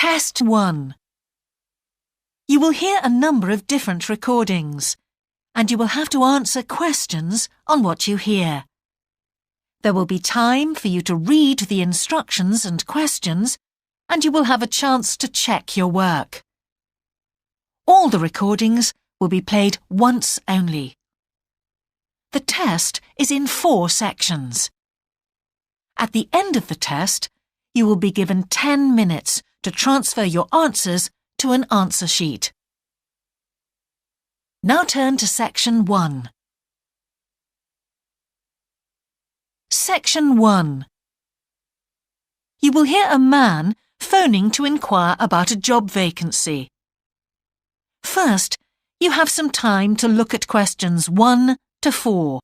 Test 1. You will hear a number of different recordings, and you will have to answer questions on what you hear. There will be time for you to read the instructions and questions, and you will have a chance to check your work. All the recordings will be played once only. The test is in 4 sections. At the end of the test, you will be given 10 minutes to transfer your answers to an answer sheet. Now turn to Section 1. Section 1. You will hear a man phoning to inquire about a job vacancy. First, you have some time to look at questions 1 to 4.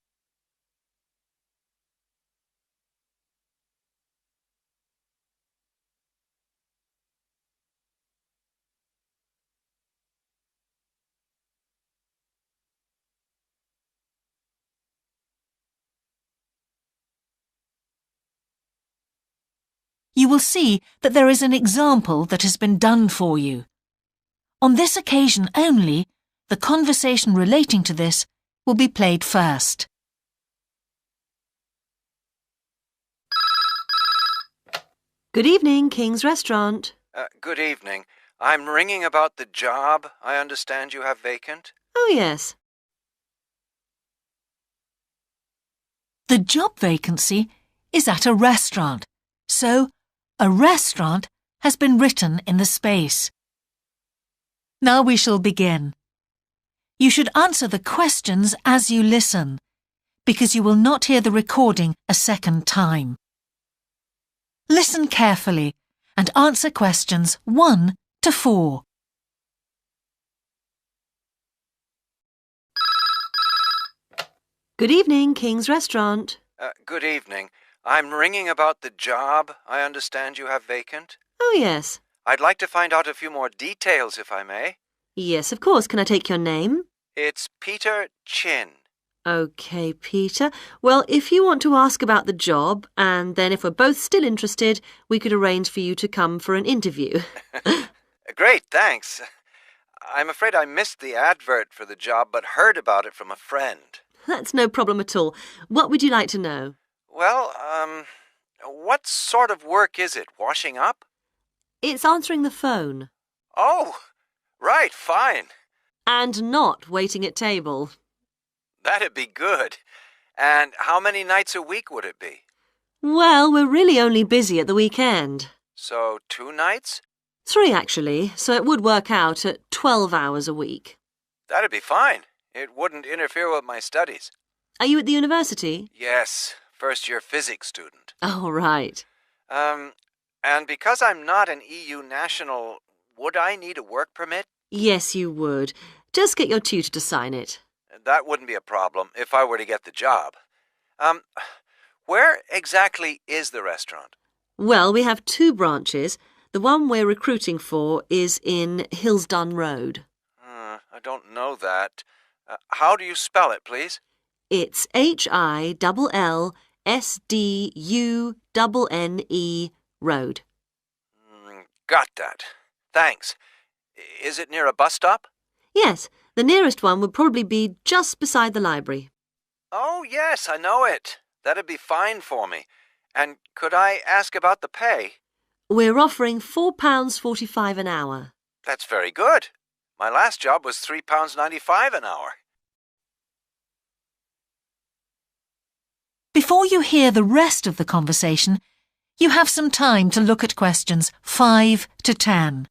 You will see that there is an example that has been done for you. On this occasion only, the conversation relating to this will be played first. Good evening, King's Restaurant. Good evening. I'm ringing about the job I understand you have vacant. Oh, yes. The job vacancy is at a restaurant, so a restaurant has been written in the space. Now we shall begin. You should answer the questions as you listen, because you will not hear the recording a second time. Listen carefully and answer questions 1 to 4. Good evening, King's Restaurant. Good evening. I'm ringing about the job I understand you have vacant. Oh, yes. I'd like to find out a few more details, if I may. Yes, of course. Can I take your name? It's Peter Chin. OK, Peter. Well, if you want to ask about the job, and then if we're both still interested, we could arrange for you to come for an interview. Great, thanks. I'm afraid I missed the advert for the job, but heard about it from a friend. That's no problem at all. What would you like to know? Well, what sort of work is it? Washing up? It's answering the phone. Oh, right, fine. And not waiting at table. That'd be good. And how many nights a week would it be? Well, we're really only busy at the weekend. So 2 nights? 3, actually, so it would work out at 12 hours a week. That'd be fine. It wouldn't interfere with my studies. Are you at the university? Yes, first-year physics student. Oh, right. And because I'm not an EU national, would I need a work permit? Yes, you would. Just get your tutor to sign it. That wouldn't be a problem if I were to get the job. Where exactly is the restaurant? Well, we have 2 branches. The one we're recruiting for is in Hillsdon Road. I don't know that. How do you spell it, please? It's HILLSDUNNE Road. Got that. Thanks. Is it near a bus stop? Yes, the nearest one would probably be just beside the library. Oh, yes, I know it. That'd be fine for me. And could I ask about the pay? We're offering £4.45 an hour. That's very good. My last job was £3.95 an hour. Before you hear the rest of the conversation, you have some time to look at questions 5 to 10.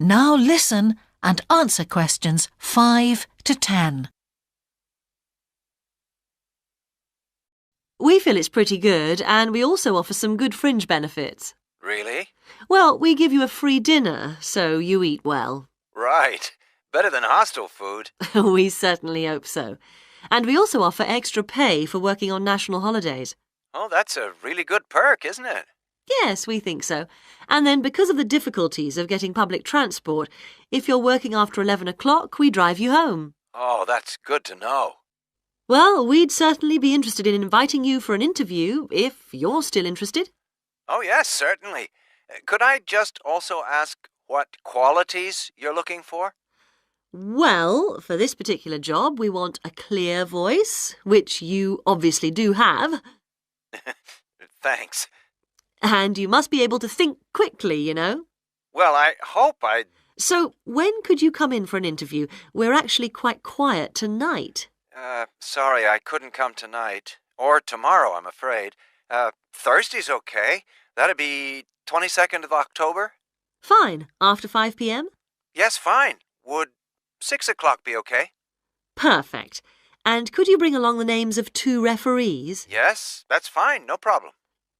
Now listen and answer questions 5 to 10. We feel it's pretty good, and we also offer some good fringe benefits. Really? Well, we give you a free dinner, so you eat well. Right. Better than hostel food. We certainly hope so. And we also offer extra pay for working on national holidays. Oh, that's a really good perk, isn't it? Yes, we think so. And then because of the difficulties of getting public transport, if you're working after 11 o'clock, we drive you home. Oh, that's good to know. Well, we'd certainly be interested in inviting you for an interview, if you're still interested. Oh, yes, certainly. Could I just also ask what qualities you're looking for? Well, for this particular job, we want a clear voice, which you obviously do have. Thanks. And you must be able to think quickly, you know. Well, I hope I... So, when could you come in for an interview? We're actually quite quiet tonight. Sorry, I couldn't come tonight. Or tomorrow, I'm afraid. Thursday's okay. That'd be 22nd of October? Fine. After 5 p.m.? Yes, fine. Would 6 o'clock be okay? Perfect. And could you bring along the names of 2 referees? Yes, that's fine. No problem.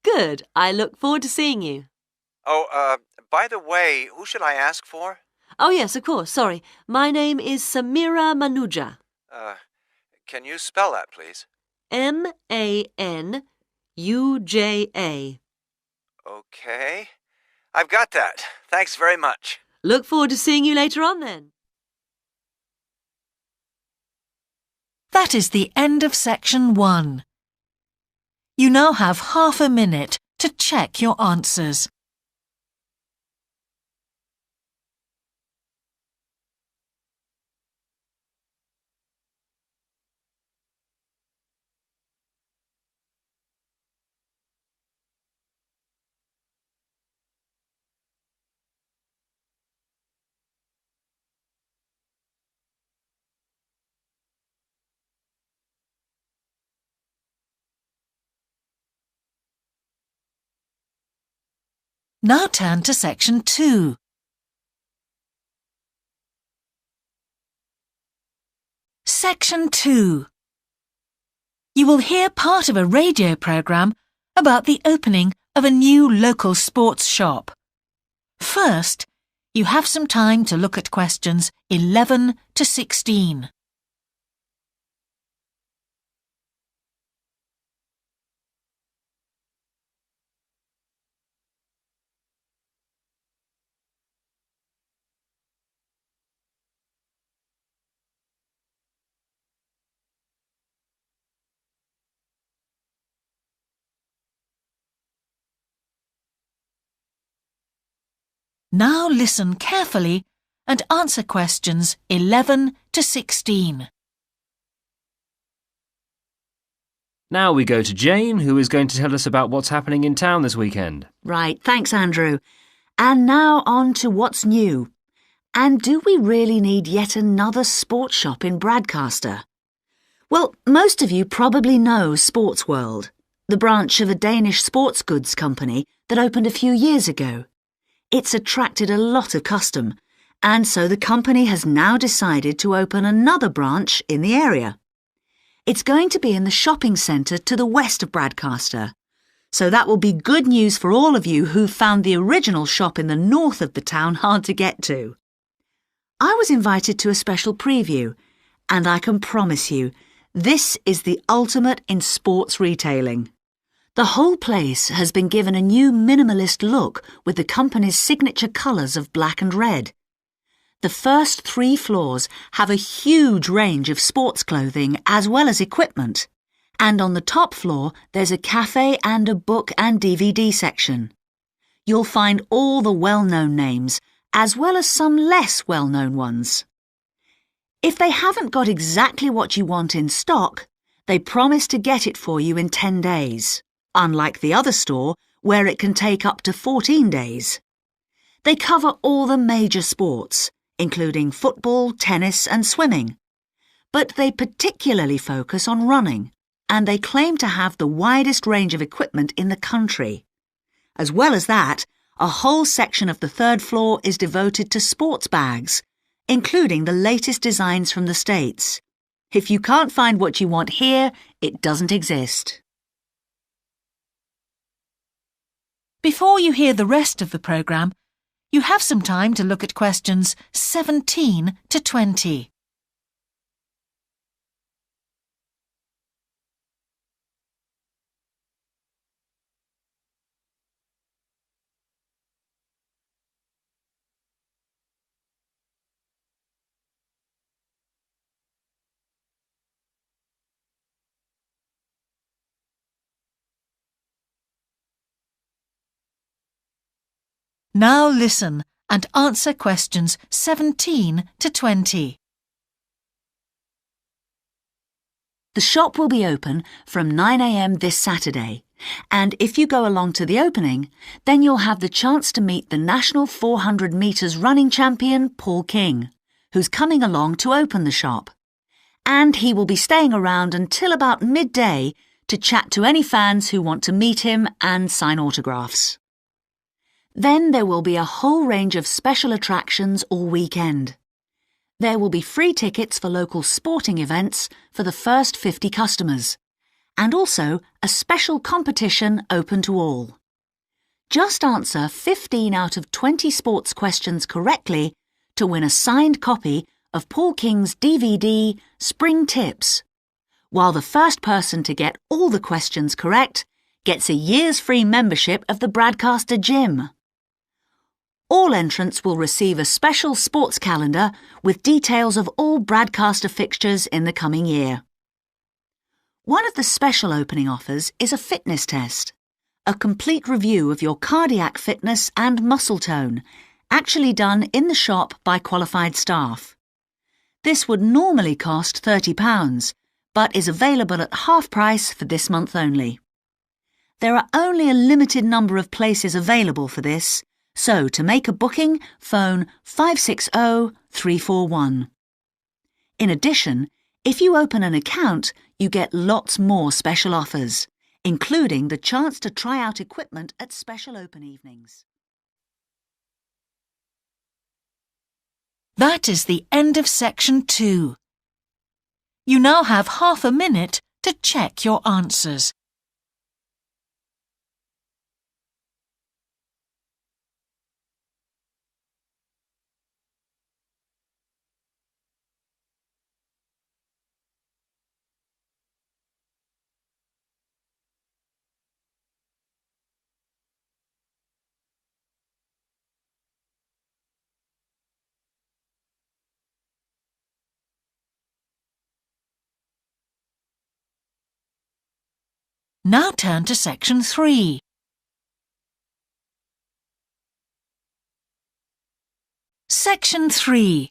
Good. I look forward to seeing you. Oh, by the way, who should I ask for? Oh, yes, of course. Sorry. My name is Samira Manuja. Can you spell that, please? Manuja. Okay. I've got that. Thanks very much. Look forward to seeing you later on, then. That is the end of section 1. You now have half a minute to check your answers. Now turn to section 2. Section 2. You will hear part of a radio programme about the opening of a new local sports shop. First, you have some time to look at questions 11 to 16. Now listen carefully and answer questions 11 to 16. Now we go to Jane, who is going to tell us about what's happening in town this weekend. Right, thanks, Andrew. And now on to what's new. And do we really need yet another sports shop in Bradcaster? Well, most of you probably know Sports World, the branch of a Danish sports goods company that opened a few years ago. It's attracted a lot of custom, and so the company has now decided to open another branch in the area. It's going to be in the shopping centre to the west of Bradcaster, so that will be good news for all of you who found the original shop in the north of the town hard to get to. I was invited to a special preview, and I can promise you, this is the ultimate in sports retailing. The whole place has been given a new minimalist look with the company's signature colours of black and red. The first 3 floors have a huge range of sports clothing as well as equipment. And on the top floor, there's a cafe and a book and DVD section. You'll find all the well-known names, as well as some less well-known ones. If they haven't got exactly what you want in stock, they promise to get it for you in 10 days. Unlike the other store, where it can take up to 14 days. They cover all the major sports, including football, tennis and swimming. But they particularly focus on running, and they claim to have the widest range of equipment in the country. As well as that, a whole section of the 3rd floor is devoted to sports bags, including the latest designs from the States. If you can't find what you want here, it doesn't exist. Before you hear the rest of the programme, you have some time to look at questions 17 to 20. Now listen and answer questions 17 to 20. The shop will be open from 9 a.m. this Saturday, and if you go along to the opening, then you'll have the chance to meet the national 400 metres running champion Paul King, who's coming along to open the shop. And he will be staying around until about midday to chat to any fans who want to meet him and sign autographs. Then there will be a whole range of special attractions all weekend. There will be free tickets for local sporting events for the first 50 customers, and also a special competition open to all. Just answer 15 out of 20 sports questions correctly to win a signed copy of Paul King's DVD Spring Tips, while the first person to get all the questions correct gets a year's free membership of the Bradcaster Gym. All entrants will receive a special sports calendar with details of all Bradcaster fixtures in the coming year. One of the special opening offers is a fitness test, a complete review of your cardiac fitness and muscle tone, actually done in the shop by qualified staff. This would normally cost £30, but is available at half price for this month only. There are only a limited number of places available for this, so to make a booking, phone 560 341. In addition, if you open an account, you get lots more special offers, including the chance to try out equipment at special open evenings. That is the end of section 2. You now have half a minute to check your answers. Now turn to section 3. Section 3.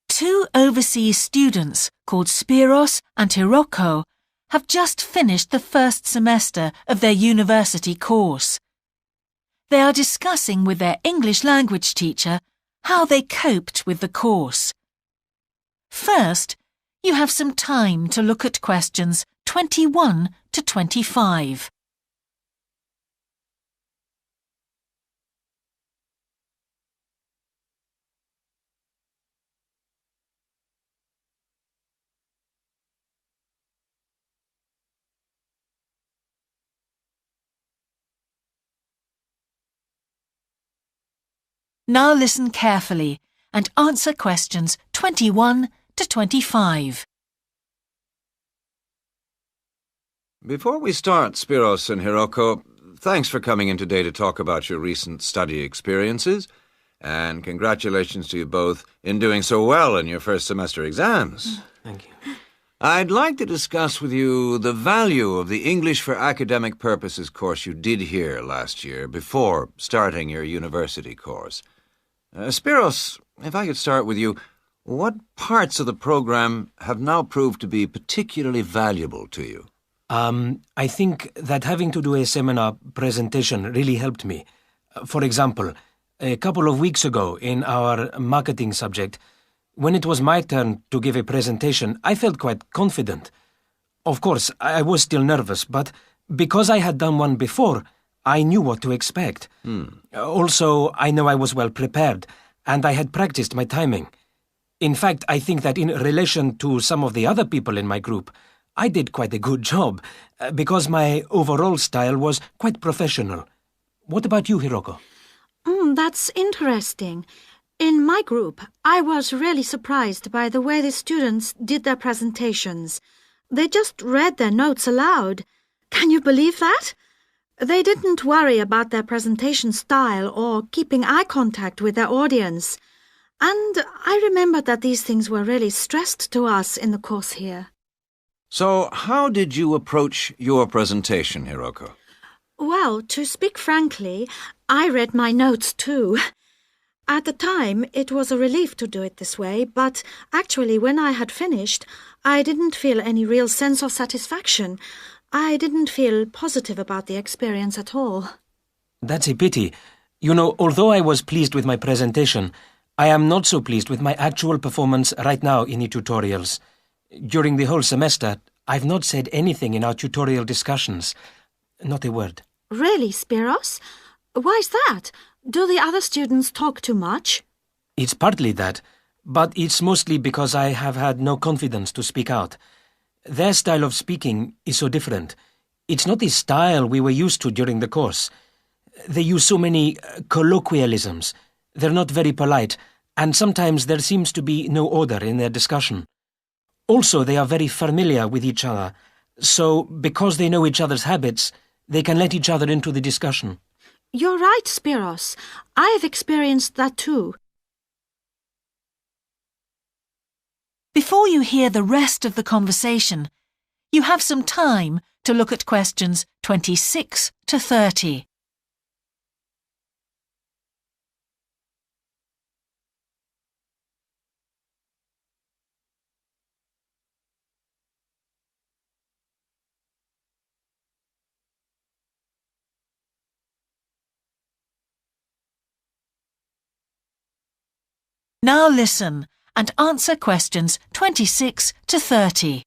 2 overseas students called Spiros and Hiroko have just finished the first semester of their university course. They are discussing with their English language teacher how they coped with the course. First, you have some time to look at questions 21 to 25. Now listen carefully and answer questions 21 to 25. Before we start, Spiros and Hiroko, thanks for coming in today to talk about your recent study experiences, and congratulations to you both in doing so well in your first semester exams. Thank you. I'd like to discuss with you the value of the English for Academic Purposes course you did here last year before starting your university course. Spiros, if I could start with you, what parts of the program have now proved to be particularly valuable to you? I think that having to do a seminar presentation really helped me. For example, a couple of weeks ago in our marketing subject, when it was my turn to give a presentation, I felt quite confident. Of course, I was still nervous, but because I had done one before, I knew what to expect. Also, I know I was well prepared, and I had practiced my timing. In fact, I think that in relation to some of the other people in my group, I did quite a good job, because my overall style was quite professional. What about you, Hiroko? That's interesting. In my group, I was really surprised by the way the students did their presentations. They just read their notes aloud. Can you believe that? They didn't worry about their presentation style or keeping eye contact with their audience. And I remember that these things were really stressed to us in the course here. So, how did you approach your presentation, Hiroko? Well, to speak frankly, I read my notes too. At the time, it was a relief to do it this way, but actually when I had finished, I didn't feel any real sense of satisfaction. I didn't feel positive about the experience at all. That's a pity. You know, although I was pleased with my presentation, I am not so pleased with my actual performance right now in the tutorials. During the whole semester, I've not said anything in our tutorial discussions. Not a word. Really, Spiros? Why's that? Do the other students talk too much? It's partly that, but it's mostly because I have had no confidence to speak out. Their style of speaking is so different. It's not the style we were used to during the course. They use so many colloquialisms. They're not very polite, and sometimes there seems to be no order in their discussion. Also, they are very familiar with each other, so because they know each other's habits, they can let each other into the discussion. You're right, Spiros. I've experienced that too. Before you hear the rest of the conversation, you have some time to look at questions 26 to 30. Now listen and answer questions 26 to 30.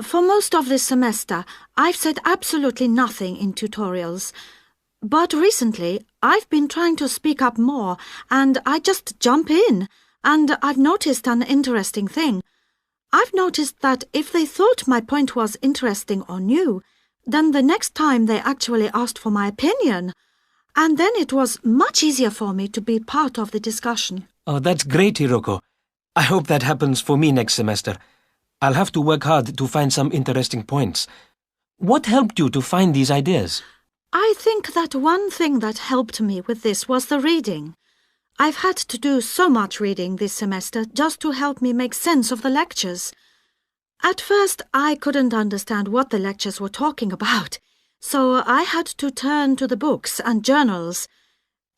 For most of this semester, I've said absolutely nothing in tutorials. But recently, I've been trying to speak up more, and I just jump in. And I've noticed an interesting thing. I've noticed that if they thought my point was interesting or new, then the next time they actually asked for my opinion. And then it was much easier for me to be part of the discussion. Oh, that's great, Hiroko. I hope that happens for me next semester. I'll have to work hard to find some interesting points. What helped you to find these ideas? I think that one thing that helped me with this was the reading. I've had to do so much reading this semester just to help me make sense of the lectures. At first, I couldn't understand what the lectures were talking about, so I had to turn to the books and journals.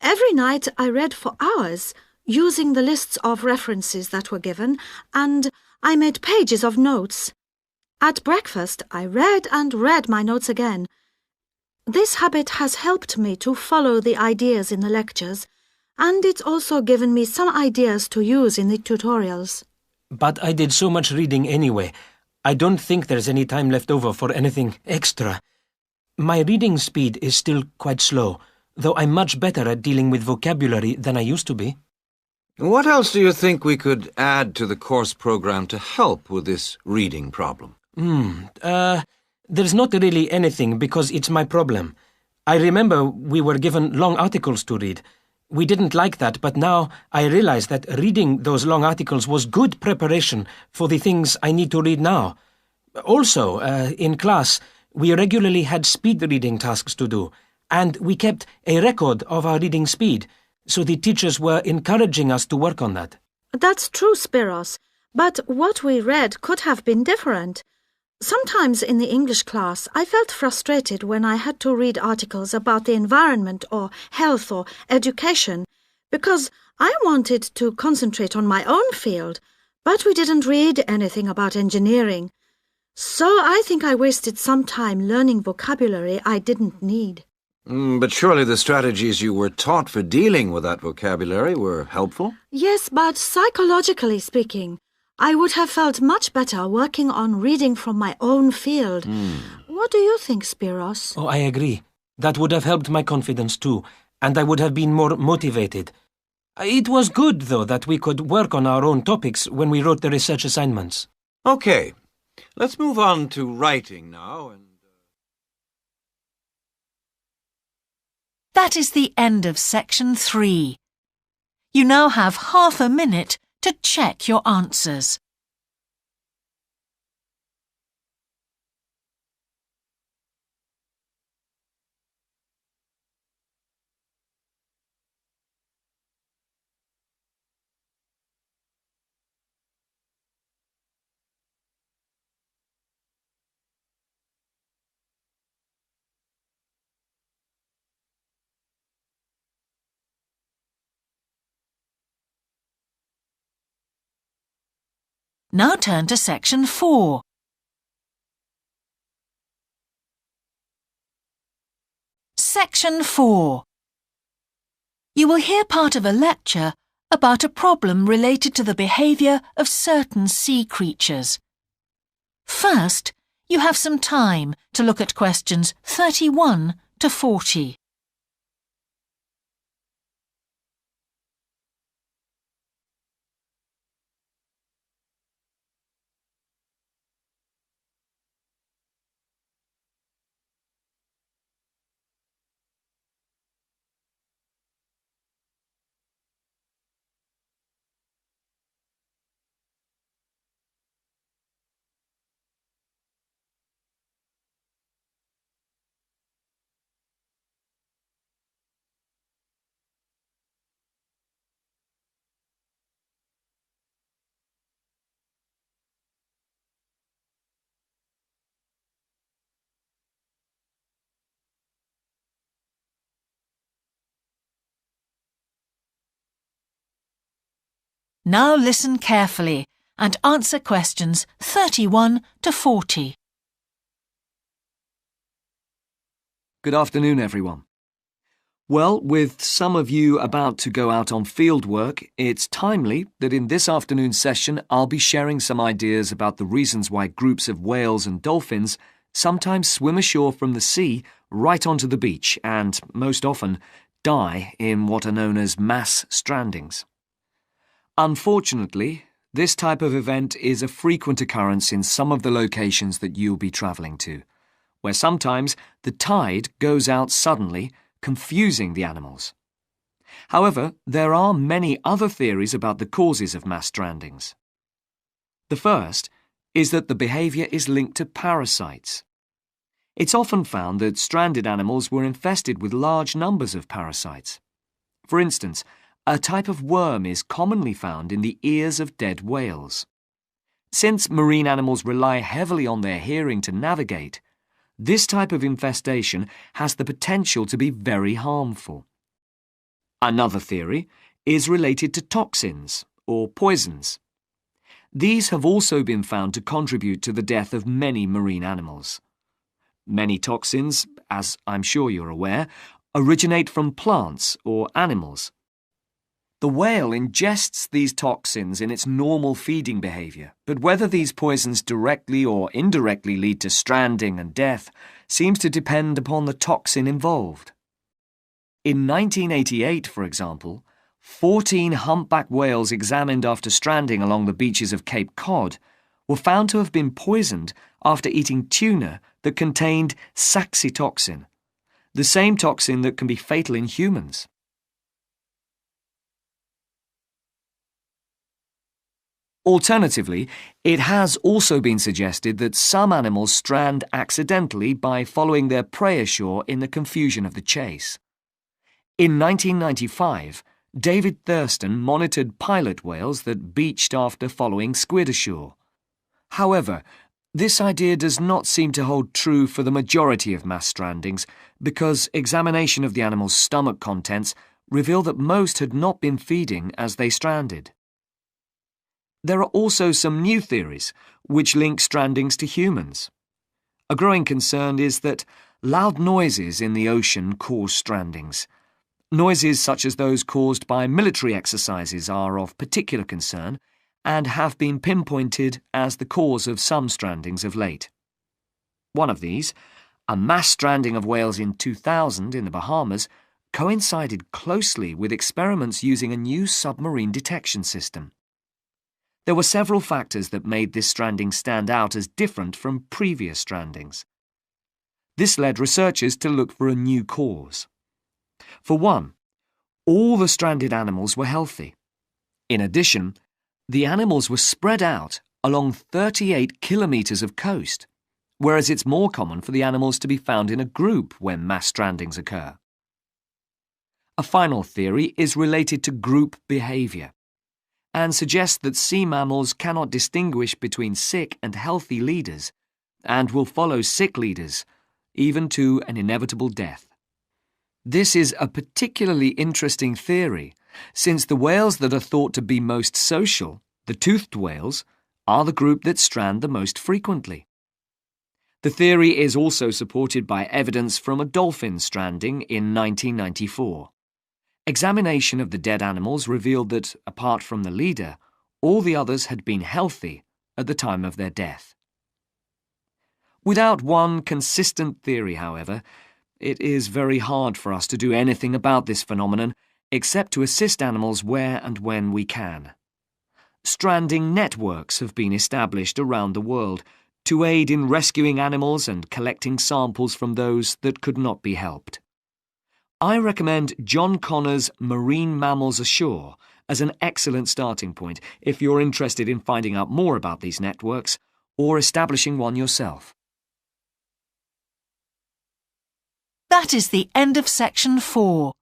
Every night I read for hours, using the lists of references that were given, and I made pages of notes. At breakfast, I read and read my notes again. This habit has helped me to follow the ideas in the lectures, and it's also given me some ideas to use in the tutorials. But I did so much reading anyway. I don't think there's any time left over for anything extra. My reading speed is still quite slow, though I'm much better at dealing with vocabulary than I used to be. What else do you think we could add to the course program to help with this reading problem? There's not really anything because it's my problem. I remember we were given long articles to read. We didn't like that, but now I realize that reading those long articles was good preparation for the things I need to read now. Also, in class, we regularly had speed reading tasks to do, and we kept a record of our reading speed, so the teachers were encouraging us to work on that. That's true, Spiros, but what we read could have been different. Sometimes in the English class, I felt frustrated when I had to read articles about the environment or health or education, because I wanted to concentrate on my own field, but we didn't read anything about engineering. So I think I wasted some time learning vocabulary I didn't need. But surely the strategies you were taught for dealing with that vocabulary were helpful? Yes, but psychologically speaking, I would have felt much better working on reading from my own field. What do you think, Spiros? Oh, I agree. That would have helped my confidence too, and I would have been more motivated. It was good, though, that we could work on our own topics when we wrote the research assignments. Okay, let's move on to writing now. That is the end of section 3. You now have half a minute to check your answers. Now turn to section 4. Section 4. You will hear part of a lecture about a problem related to the behaviour of certain sea creatures. First, you have some time to look at questions 31 to 40. Now listen carefully and answer questions 31 to 40. Good afternoon, everyone. Well, with some of you about to go out on field work, it's timely that in this afternoon's session I'll be sharing some ideas about the reasons why groups of whales and dolphins sometimes swim ashore from the sea right onto the beach and, most often, die in what are known as mass strandings. Unfortunately, this type of event is a frequent occurrence in some of the locations that you'll be travelling to, where sometimes the tide goes out suddenly, confusing the animals. However, there are many other theories about the causes of mass strandings. The first is that the behaviour is linked to parasites. It's often found that stranded animals were infested with large numbers of parasites. For instance, a type of worm is commonly found in the ears of dead whales. Since marine animals rely heavily on their hearing to navigate, this type of infestation has the potential to be very harmful. Another theory is related to toxins, or poisons. These have also been found to contribute to the death of many marine animals. Many toxins, as I'm sure you're aware, originate from plants or animals. The whale ingests these toxins in its normal feeding behaviour, but whether these poisons directly or indirectly lead to stranding and death seems to depend upon the toxin involved. In 1988, for example, 14 humpback whales examined after stranding along the beaches of Cape Cod were found to have been poisoned after eating tuna that contained saxitoxin, the same toxin that can be fatal in humans. Alternatively, it has also been suggested that some animals strand accidentally by following their prey ashore in the confusion of the chase. In 1995, David Thurston monitored pilot whales that beached after following squid ashore. However, this idea does not seem to hold true for the majority of mass strandings because examination of the animal's stomach contents revealed that most had not been feeding as they stranded. There are also some new theories which link strandings to humans. A growing concern is that loud noises in the ocean cause strandings. Noises such as those caused by military exercises are of particular concern and have been pinpointed as the cause of some strandings of late. One of these, a mass stranding of whales in 2000 in the Bahamas, coincided closely with experiments using a new submarine detection system. There were several factors that made this stranding stand out as different from previous strandings. This led researchers to look for a new cause. For one, all the stranded animals were healthy. In addition, the animals were spread out along 38 kilometres of coast, whereas it's more common for the animals to be found in a group when mass strandings occur. A final theory is related to group behaviour and suggests that sea mammals cannot distinguish between sick and healthy leaders and will follow sick leaders, even to an inevitable death. This is a particularly interesting theory, since the whales that are thought to be most social, the toothed whales, are the group that strand the most frequently. The theory is also supported by evidence from a dolphin stranding in 1994. Examination of the dead animals revealed that, apart from the leader, all the others had been healthy at the time of their death. Without one consistent theory, however, it is very hard for us to do anything about this phenomenon except to assist animals where and when we can. Stranding networks have been established around the world to aid in rescuing animals and collecting samples from those that could not be helped. I recommend John Connor's Marine Mammals Ashore as an excellent starting point if you're interested in finding out more about these networks or establishing one yourself. That is the end of section 4.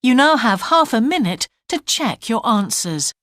You now have half a minute to check your answers.